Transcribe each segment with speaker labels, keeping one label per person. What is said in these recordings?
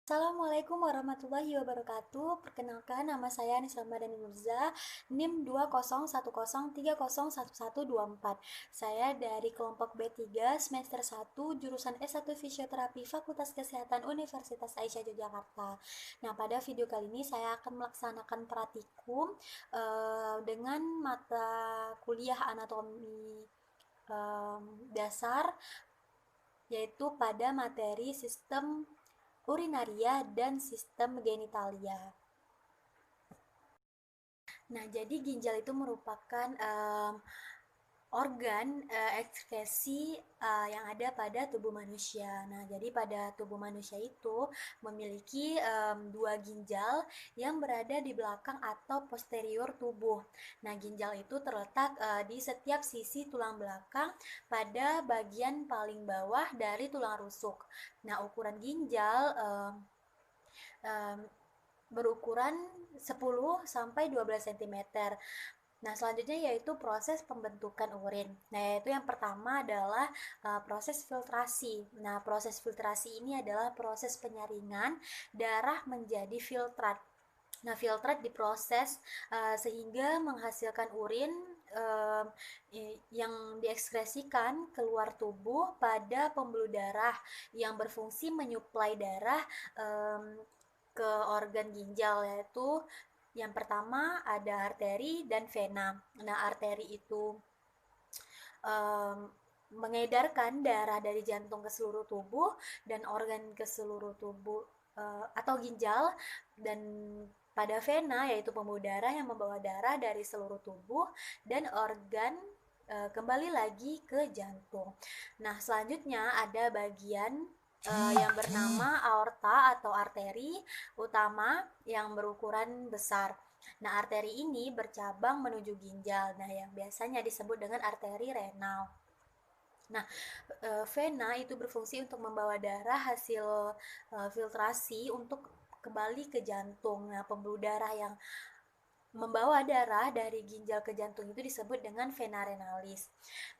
Speaker 1: Assalamualaikum warahmatullahi wabarakatuh. Perkenalkan, nama saya Anissa Ramadhani Mirza, NIM 20103011124. Saya dari kelompok B3 semester 1 jurusan S1 Fisioterapi Fakultas Kesehatan Universitas Aisyah Yogyakarta. Nah, pada video kali ini saya akan melaksanakan praktikum dengan mata kuliah anatomi dasar, yaitu pada materi sistem urinaria dan sistem genitalia. Nah, jadi ginjal itu merupakan organ ekskresi yang ada pada tubuh manusia. Nah, jadi pada tubuh manusia itu memiliki dua ginjal yang berada di belakang atau posterior tubuh. Nah, ginjal itu terletak di setiap sisi tulang belakang pada bagian paling bawah dari tulang rusuk. Nah, ukuran ginjal um, berukuran 10 sampai 12 cm. Nah, selanjutnya yaitu proses pembentukan urin. Nah, yaitu yang pertama adalah proses filtrasi. Nah, proses filtrasi ini adalah proses penyaringan darah menjadi filtrat. Nah, filtrat diproses sehingga menghasilkan urin um, yang diekskresikan keluar tubuh pada pembuluh darah yang berfungsi menyuplai darah ke organ ginjal, yaitu yang pertama ada arteri dan vena. Nah, arteri itu um, mengedarkan darah dari jantung ke seluruh tubuh dan organ ke seluruh tubuh atau ginjal, dan pada vena yaitu pembuluh darah yang membawa darah dari seluruh tubuh dan organ kembali lagi ke jantung. Nah, selanjutnya ada bagian yang bernama aorta atau arteri utama yang berukuran besar. Nah, arteri ini bercabang menuju ginjal. Nah, yang biasanya disebut dengan arteri renal. Nah, vena itu berfungsi untuk membawa darah hasil filtrasi untuk kembali ke jantung. Nah, pembuluh darah yang membawa darah dari ginjal ke jantung itu disebut dengan vena renalis.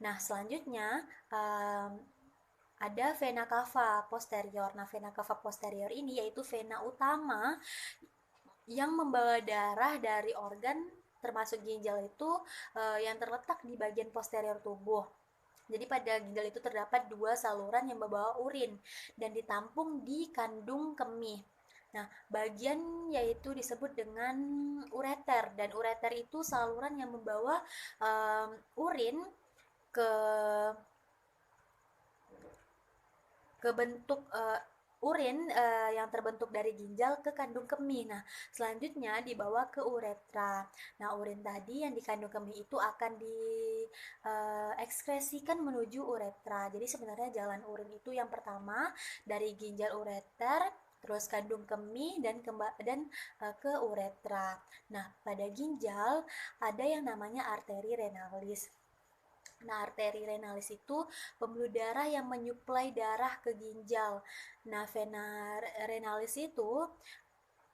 Speaker 1: Nah, selanjutnya ada vena cava posterior. Nah, vena cava posterior ini yaitu vena utama yang membawa darah dari organ termasuk ginjal itu yang terletak di bagian posterior tubuh. Jadi pada ginjal itu terdapat dua saluran yang membawa urin dan ditampung di kandung kemih. Nah, bagian yaitu disebut dengan ureter, dan ureter itu saluran yang membawa urin ke bentuk urin yang terbentuk dari ginjal ke kandung kemih. Nah, selanjutnya dibawa ke uretra. Nah, urin tadi yang di kandung kemih itu akan diekskresikan menuju uretra. Jadi sebenarnya jalan urin itu yang pertama dari ginjal ureter, terus kandung kemih dan ke uretra. Nah, pada ginjal ada yang namanya arteri renalis. Nah, arteri renalis itu pembuluh darah yang menyuplai darah ke ginjal. Nah, vena renalis itu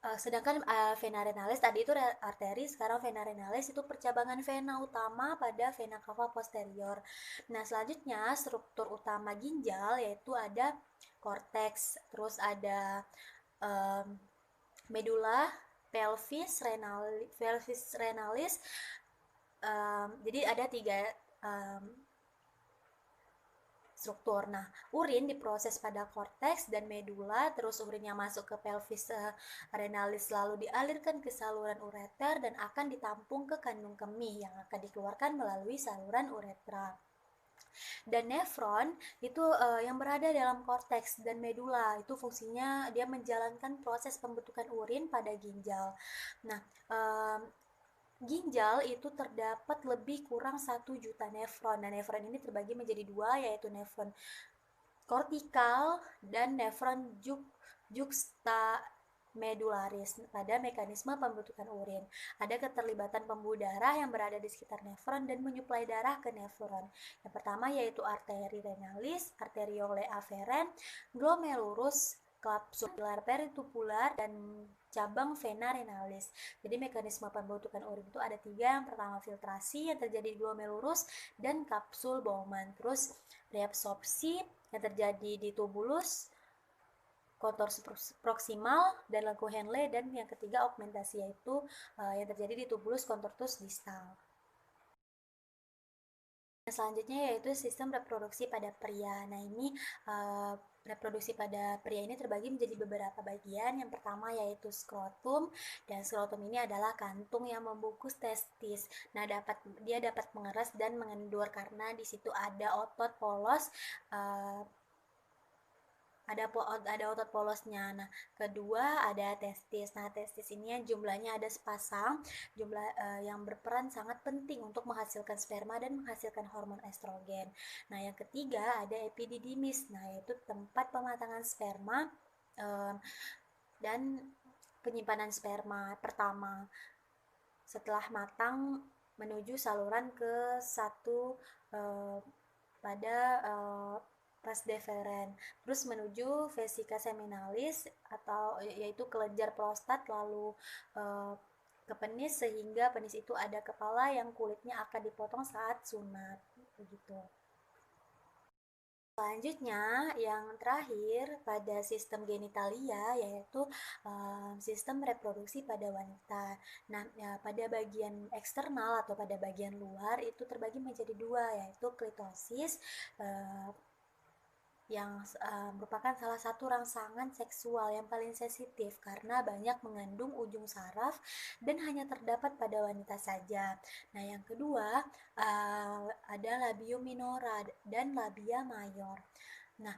Speaker 1: sedangkan vena renalis tadi itu arteri, sekarang vena renalis itu percabangan vena utama pada vena cava posterior. Nah, selanjutnya struktur utama ginjal yaitu ada korteks, terus ada um, medula, pelvis renalis. Jadi ada tiga struktur. Nah, urin diproses pada korteks dan medula, terus urin yang masuk ke pelvis renalis lalu dialirkan ke saluran ureter dan akan ditampung ke kandung kemih yang akan dikeluarkan melalui saluran uretra. Dan nefron itu yang berada dalam korteks dan medula, itu fungsinya dia menjalankan proses pembentukan urin pada ginjal. Nah, ginjal itu terdapat lebih kurang 1 juta nefron. Nah, nefron ini terbagi menjadi dua, yaitu nefron kortikal dan nefron juxtamedularis. Pada mekanisme pembentukan urin, ada keterlibatan pembuluh darah yang berada di sekitar nefron dan menyuplai darah ke nefron. Yang pertama yaitu arteri renalis, arteriole afferent, glomerulus, kapsular peritubular, dan cabang vena renalis. Jadi mekanisme pembentukan urin itu ada tiga. Yang pertama filtrasi yang terjadi di glomerulus dan kapsul Bowman. Terus reabsorpsi yang terjadi di tubulus kontur proksimal dan lengkung Henle, dan yang ketiga augmentasi, yaitu yang terjadi di tubulus contortus distal. Selanjutnya yaitu sistem reproduksi pada pria. Nah, ini reproduksi pada pria ini terbagi menjadi beberapa bagian. Yang pertama yaitu skrotum, dan skrotum ini adalah kantung yang membungkus testis. Nah, dia dapat mengeras dan mengendur karena di situ ada otot polos, ada otot polosnya. Nah, kedua ada testis. Nah, testis ini jumlahnya ada sepasang, yang berperan sangat penting untuk menghasilkan sperma dan menghasilkan hormon estrogen. Nah, yang ketiga ada epididymis. Nah, yaitu tempat pematangan sperma dan penyimpanan sperma pertama setelah matang menuju saluran ke satu pada vas deferens, terus menuju vesika seminalis atau yaitu kelenjar prostat, lalu ke penis, sehingga penis itu ada kepala yang kulitnya akan dipotong saat sunat begitu. Selanjutnya, yang terakhir pada sistem genitalia yaitu sistem reproduksi pada wanita. Nah, ya, pada bagian eksternal atau pada bagian luar itu terbagi menjadi dua, yaitu klitosis yang merupakan salah satu rangsangan seksual yang paling sensitif karena banyak mengandung ujung saraf dan hanya terdapat pada wanita saja. Nah, yang kedua ada labium minora dan labia mayor. Nah,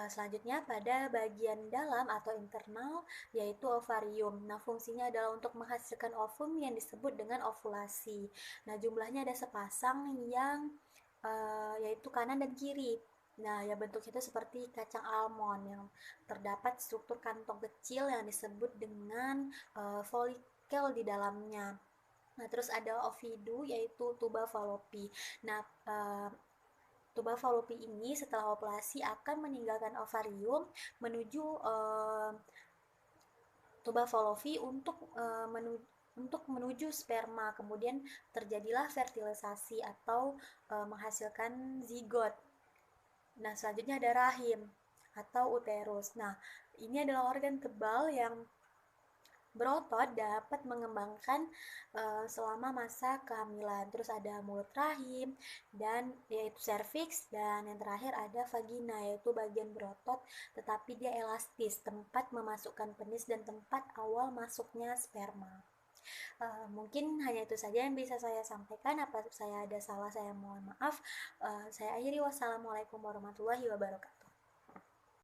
Speaker 1: selanjutnya pada bagian dalam atau internal yaitu ovarium. Nah, fungsinya adalah untuk menghasilkan ovum yang disebut dengan ovulasi. Nah, jumlahnya ada sepasang yang yaitu kanan dan kiri. Nah, ya bentuknya itu seperti kacang almond yang terdapat struktur kantong kecil yang disebut dengan folikel di dalamnya. Nah, terus ada ovidu yaitu tuba fallopi. Nah, tuba fallopi ini setelah ovulasi akan meninggalkan ovarium menuju tuba fallopi untuk menuju sperma, kemudian terjadilah fertilisasi atau menghasilkan zigot. Nah, selanjutnya ada rahim atau uterus. Nah, ini adalah organ tebal yang berotot dapat mengembangkan selama masa kehamilan. Terus ada mulut rahim dan yaitu serviks, dan yang terakhir ada vagina yaitu bagian berotot tetapi dia elastis, tempat memasukkan penis dan tempat awal masuknya sperma. Mungkin hanya itu saja yang bisa saya sampaikan. Apa saya ada salah, saya mohon maaf. Saya akhiri. Wassalamualaikum warahmatullahi wabarakatuh.